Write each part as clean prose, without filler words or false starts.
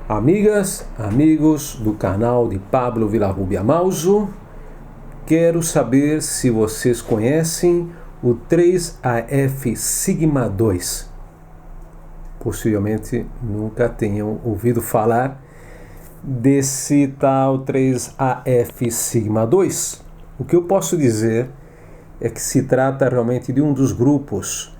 Amigas, amigos do canal de Pablo Villarrubia Mauso, quero saber se vocês conhecem o 3AF Sigma 2. Possivelmente nunca tenham ouvido falar desse tal 3AF Sigma 2. O que eu posso dizer é que se trata realmente de um dos grupos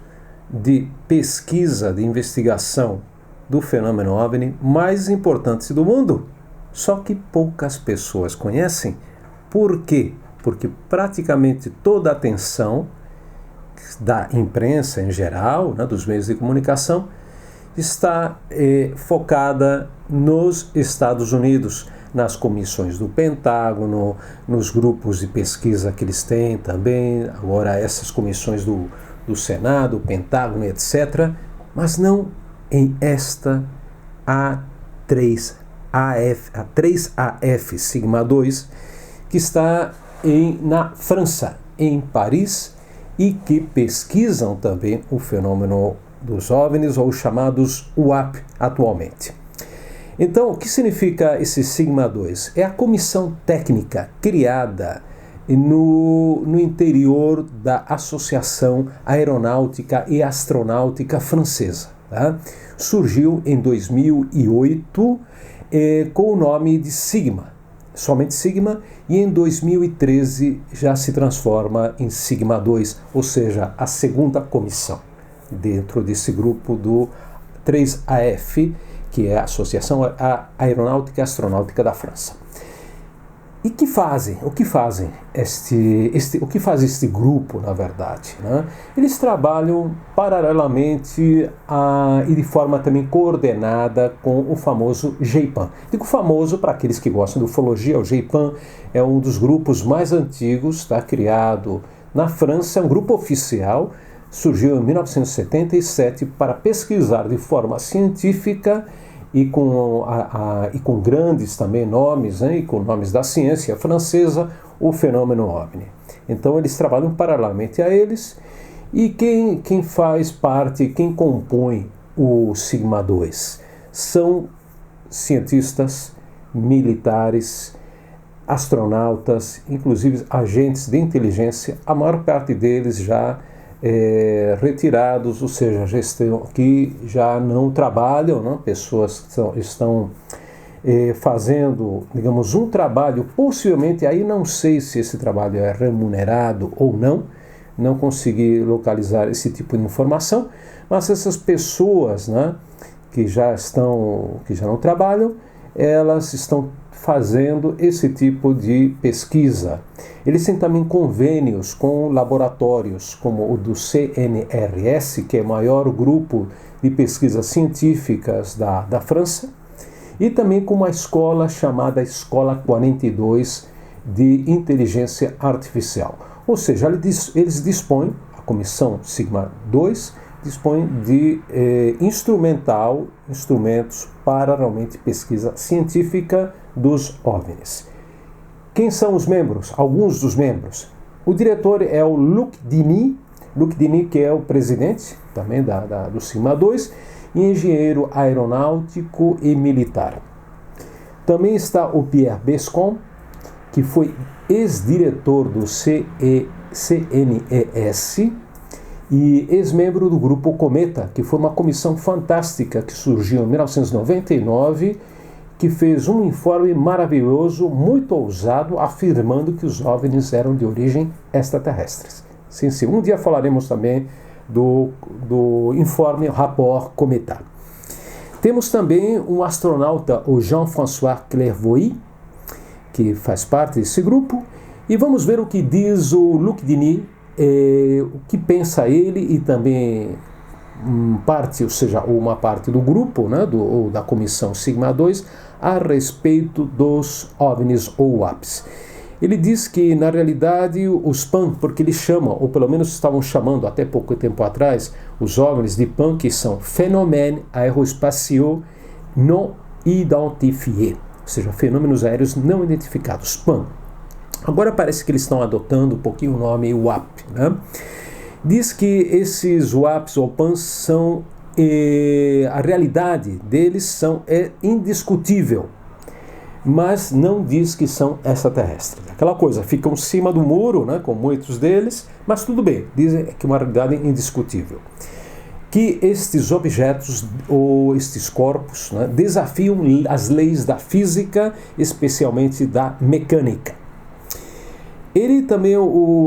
de pesquisa, de investigação do fenômeno OVNI mais importantes do mundo. Só que poucas pessoas conhecem. Por quê? Porque praticamente toda a atenção da imprensa em geral, dos meios de comunicação, está focada nos Estados Unidos, nas comissões do Pentágono, nos grupos de pesquisa que eles têm também, agora essas comissões do Senado, Pentágono, etc., mas não em esta A3AF Sigma 2, que está na França, em Paris, e que pesquisam também o fenômeno dos OVNIs, ou chamados UAP atualmente. Então, o que significa esse Sigma 2? É a comissão técnica criada no interior da Associação Aeronáutica e Astronáutica Francesa. Tá? Surgiu em 2008 com o nome de Sigma, somente Sigma, e em 2013 já se transforma em Sigma 2, ou seja, a segunda comissão dentro desse grupo do 3AF, que é a Associação Aeronáutica e Astronáutica da França. E o que faz este grupo, na verdade? Né? Eles trabalham paralelamente e de forma também coordenada com o famoso GEIPAM. Digo famoso para aqueles que gostam de ufologia. O GEIPAM é um dos grupos mais antigos, está criado na França, é um grupo oficial, surgiu em 1977 para pesquisar de forma científica e com grandes também nomes, e com nomes da ciência francesa, o fenômeno OVNI. Então eles trabalham paralelamente a eles, e quem faz parte, quem compõe o Sigma 2 são cientistas, militares, astronautas, inclusive agentes de inteligência, a maior parte deles já retirados, ou seja, que já não trabalham, pessoas que estão fazendo, digamos, um trabalho, possivelmente, aí não sei se esse trabalho é remunerado ou não consegui localizar esse tipo de informação, mas essas pessoas, que já não trabalham, elas estão fazendo esse tipo de pesquisa. Eles têm também convênios com laboratórios como o do CNRS, que é o maior grupo de pesquisas científicas da França, e também com uma escola chamada Escola 42 de Inteligência Artificial. Ou seja, eles dispõem, a Comissão Sigma 2, dispõe de instrumentos para realmente pesquisa científica dos OVNIs. Quem são os membros? Alguns dos membros. O diretor é o Luc Dini, que é o presidente também do Sigma 2, e engenheiro aeronáutico e militar. Também está o Pierre Bescon, que foi ex-diretor do CNES e ex-membro do Grupo Cometa, que foi uma comissão fantástica que surgiu em 1999, que fez um informe maravilhoso, muito ousado, afirmando que os OVNIs eram de origem extraterrestre. Sim, um dia falaremos também do informe Rapport Cometa. Temos também um astronauta, o Jean-François Clairvoy, que faz parte desse grupo, e vamos ver o que diz o Luc Dini, o que pensa ele e também uma parte do grupo, ou da comissão Sigma 2, a respeito dos OVNIs ou UAPs. Ele diz que, na realidade, os PAN, porque eles chamam, ou pelo menos estavam chamando até pouco tempo atrás, os OVNIs de PAN, que são Phénomènes Aérospatiaux Non Identifiés, ou seja, fenômenos aéreos não identificados, PAN. Agora parece que eles estão adotando um pouquinho o nome UAP. Diz que esses UAPs ou PANs são a realidade deles é indiscutível, mas não diz que são extraterrestres. Aquela coisa, ficam em cima do muro, né, com muitos deles, mas tudo bem, dizem que é uma realidade indiscutível. Que estes objetos ou estes corpos, né, desafiam as leis da física, especialmente da mecânica. Ele também,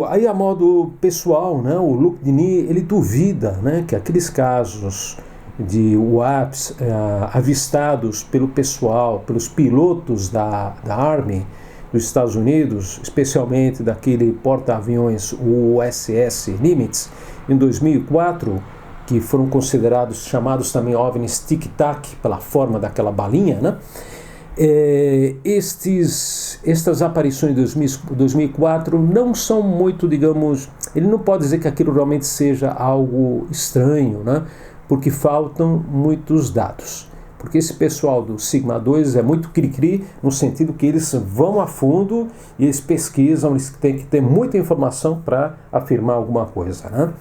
aí a modo pessoal, né, o Luc Diniz, ele duvida, né, que aqueles casos de UAPs avistados pelo pessoal, pelos pilotos da Army dos Estados Unidos, especialmente daquele porta-aviões USS Nimitz, em 2004, que foram considerados, chamados também OVNIs tic-tac, pela forma daquela balinha, né? Estas aparições de 2004 não são muito, digamos, ele não pode dizer que aquilo realmente seja algo estranho, né? Porque faltam muitos dados. Porque esse pessoal do Sigma 2 é muito cri-cri, no sentido que eles vão a fundo e eles pesquisam, eles têm que ter muita informação para afirmar alguma coisa, né?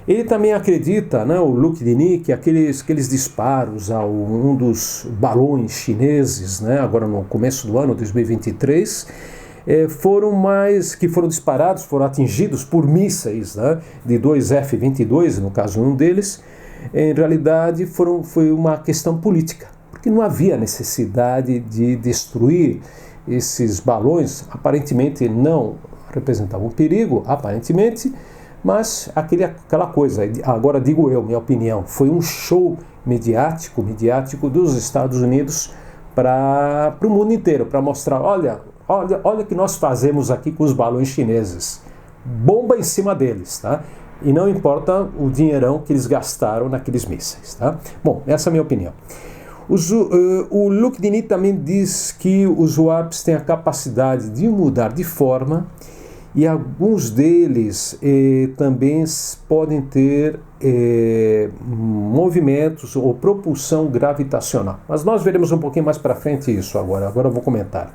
Ele também acredita, né, o Luc Diniz, que aqueles disparos a um dos balões chineses, né, agora no começo do ano, 2023, foram disparados, foram atingidos por mísseis, né, de 2 F-22, no caso um deles. Em realidade foi uma questão política, porque não havia necessidade de destruir esses balões, aparentemente não representavam um perigo, aparentemente, mas aquela coisa, agora digo eu, minha opinião, foi um show mediático dos Estados Unidos para o mundo inteiro, para mostrar, olha o que nós fazemos aqui com os balões chineses, bomba em cima deles, tá? E não importa o dinheirão que eles gastaram naqueles mísseis, tá? Bom, essa é a minha opinião. O Luc Diniz também diz que os UAPs têm a capacidade de mudar de forma e alguns deles também podem ter movimentos ou propulsão gravitacional. Mas nós veremos um pouquinho mais para frente isso agora eu vou comentar.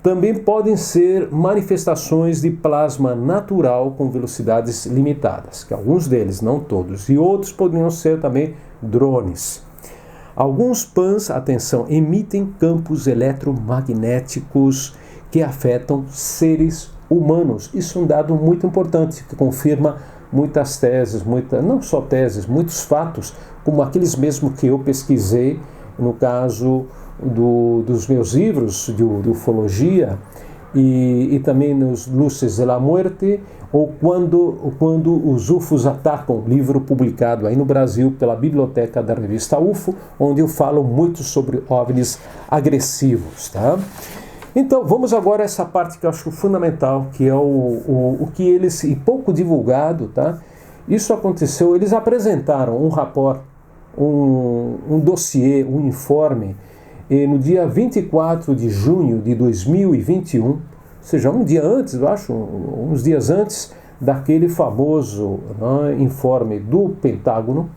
Também podem ser manifestações de plasma natural com velocidades limitadas, que alguns deles, não todos, e outros poderiam ser também drones. Alguns PANs, atenção, emitem campos eletromagnéticos que afetam seres humanos. Isso é um dado muito importante, que confirma muitas teses, não só teses, muitos fatos, como aqueles mesmo que eu pesquisei no caso dos meus livros de ufologia e também nos Luces de la Muerte, ou quando os UFOs atacam, livro publicado aí no Brasil pela biblioteca da revista UFO, onde eu falo muito sobre OVNIs agressivos, tá? Então, vamos agora a essa parte que eu acho fundamental, que é o que eles, e pouco divulgado, tá? Isso aconteceu, eles apresentaram um rapport, um dossiê, um informe, no dia 24 de junho de 2021, ou seja, um dia antes, eu acho, uns dias antes daquele famoso, né, informe do Pentágono,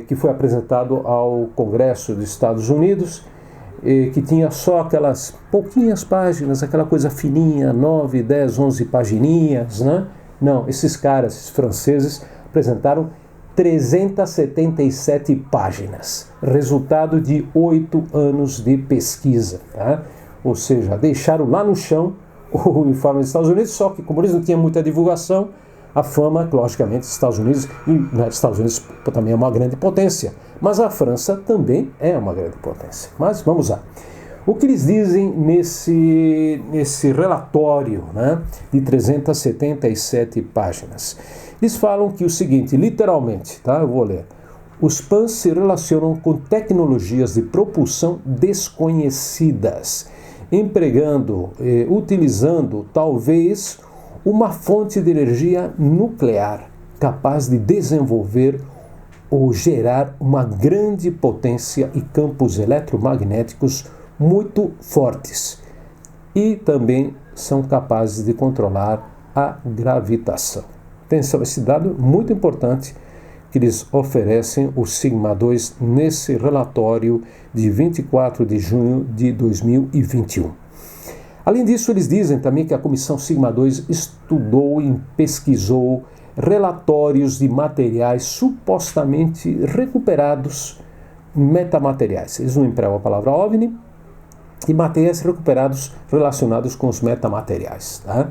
que foi apresentado ao Congresso dos Estados Unidos, que tinha só aquelas pouquinhas páginas, aquela coisa fininha, 9, 10, 11 pagininhas, né? Não, esses caras, esses franceses, apresentaram 377 páginas, resultado de 8 anos de pesquisa, tá? Ou seja, deixaram lá no chão o informe dos Estados Unidos, só que como eles não tinham muita divulgação, a fama, logicamente, dos Estados Unidos, Estados Unidos também é uma grande potência, mas a França também é uma grande potência. Mas vamos lá. O que eles dizem nesse relatório, né, de 377 páginas? Eles falam que o seguinte, literalmente, tá? Eu vou ler. Os PANs se relacionam com tecnologias de propulsão desconhecidas, utilizando talvez uma fonte de energia nuclear capaz de desenvolver ou gerar uma grande potência e campos eletromagnéticos muito fortes. E também são capazes de controlar a gravitação. Atenção, esse dado muito importante que eles oferecem, o Sigma 2, nesse relatório de 24 de junho de 2021. Além disso, eles dizem também que a Comissão Sigma 2 estudou e pesquisou relatórios de materiais supostamente recuperados, metamateriais. Eles não empregam a palavra OVNI, e materiais recuperados relacionados com os metamateriais. Tá?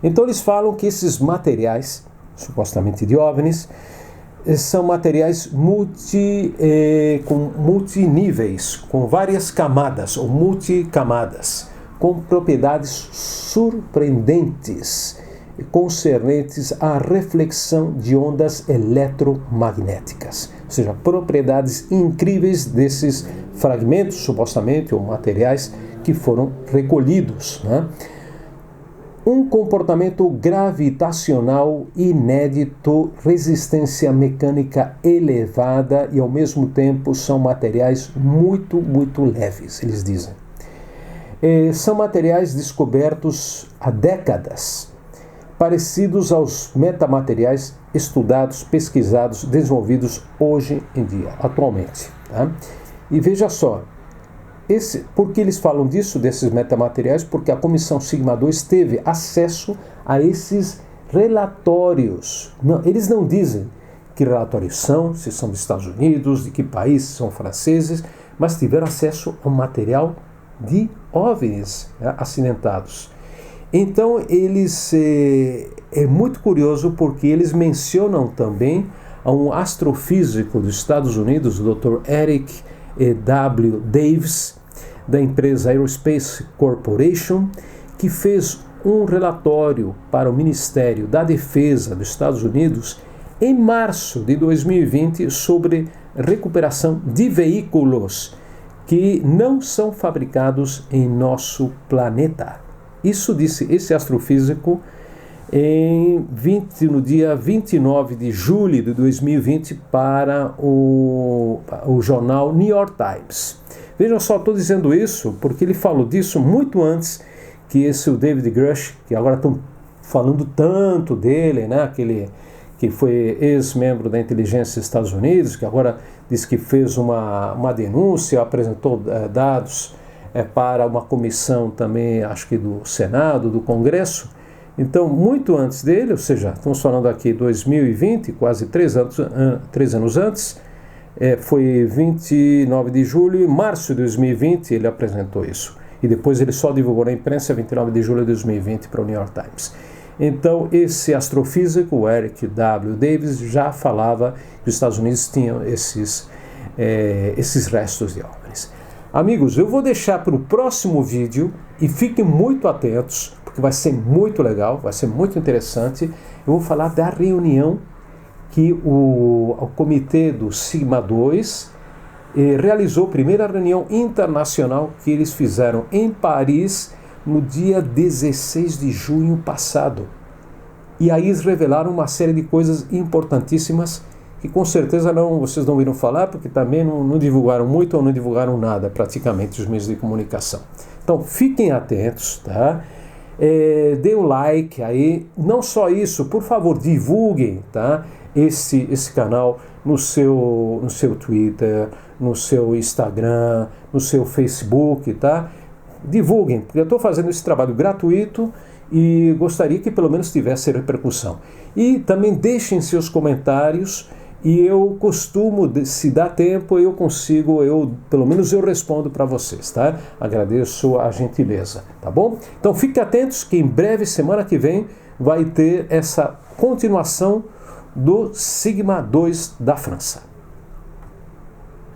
Então eles falam que esses materiais, supostamente de OVNIs, são materiais com multiníveis, com várias camadas ou multicamadas, com propriedades surpreendentes concernentes à reflexão de ondas eletromagnéticas, ou seja, propriedades incríveis desses fragmentos, supostamente, ou materiais que foram recolhidos, né? Um comportamento gravitacional inédito, resistência mecânica elevada e, ao mesmo tempo, são materiais muito, muito leves, eles dizem. São materiais descobertos há décadas, parecidos aos metamateriais estudados, pesquisados, desenvolvidos hoje em dia, atualmente. Tá? E veja só, por que eles falam disso, desses metamateriais? Porque a Comissão Sigma 2 teve acesso a esses relatórios. Não, eles não dizem que relatórios são, se são dos Estados Unidos, de que país, se são franceses, mas tiveram acesso ao material de OVNIs, né, acidentados. Então, é muito curioso porque eles mencionam também a um astrofísico dos Estados Unidos, o Dr. Eric W. Davis, da empresa Aerospace Corporation, que fez um relatório para o Ministério da Defesa dos Estados Unidos em março de 2020 sobre recuperação de veículos que não são fabricados em nosso planeta. Isso disse esse astrofísico no dia 29 de julho de 2020 para o jornal New York Times. Vejam só, estou dizendo isso porque ele falou disso muito antes que o David Grush, que agora estão falando tanto dele, né? Aquele que foi ex-membro da inteligência dos Estados Unidos, que agora diz que fez uma denúncia, apresentou dados para uma comissão também, acho que do Senado, do Congresso. Então, muito antes dele, ou seja, estamos falando aqui 2020, quase 3 anos antes, foi 29 de julho e março de 2020 ele apresentou isso. E depois ele só divulgou na imprensa 29 de julho de 2020 para o New York Times. Então, esse astrofísico, o Eric W. Davis, já falava que os Estados Unidos tinham esses restos de OVNIs. Amigos, eu vou deixar para o próximo vídeo e fiquem muito atentos, porque vai ser muito legal, vai ser muito interessante. Eu vou falar da reunião que o comitê do Sigma 2 realizou, a primeira reunião internacional que eles fizeram em Paris no dia 16 de junho passado. E aí eles revelaram uma série de coisas importantíssimas que com certeza vocês não ouviram falar, porque também não divulgaram muito ou não divulgaram nada, praticamente, os meios de comunicação. Então, fiquem atentos, tá? Dê um like aí. Não só isso, por favor, divulguem, tá? Esse canal no seu Twitter, no seu Instagram, no seu Facebook, tá? Divulguem, porque eu estou fazendo esse trabalho gratuito e gostaria que pelo menos tivesse repercussão. E também deixem seus comentários e eu costumo, se dá tempo, pelo menos eu respondo para vocês, tá? Agradeço a gentileza, tá bom? Então fiquem atentos que em breve, semana que vem, vai ter essa continuação do Sigma 2 da França.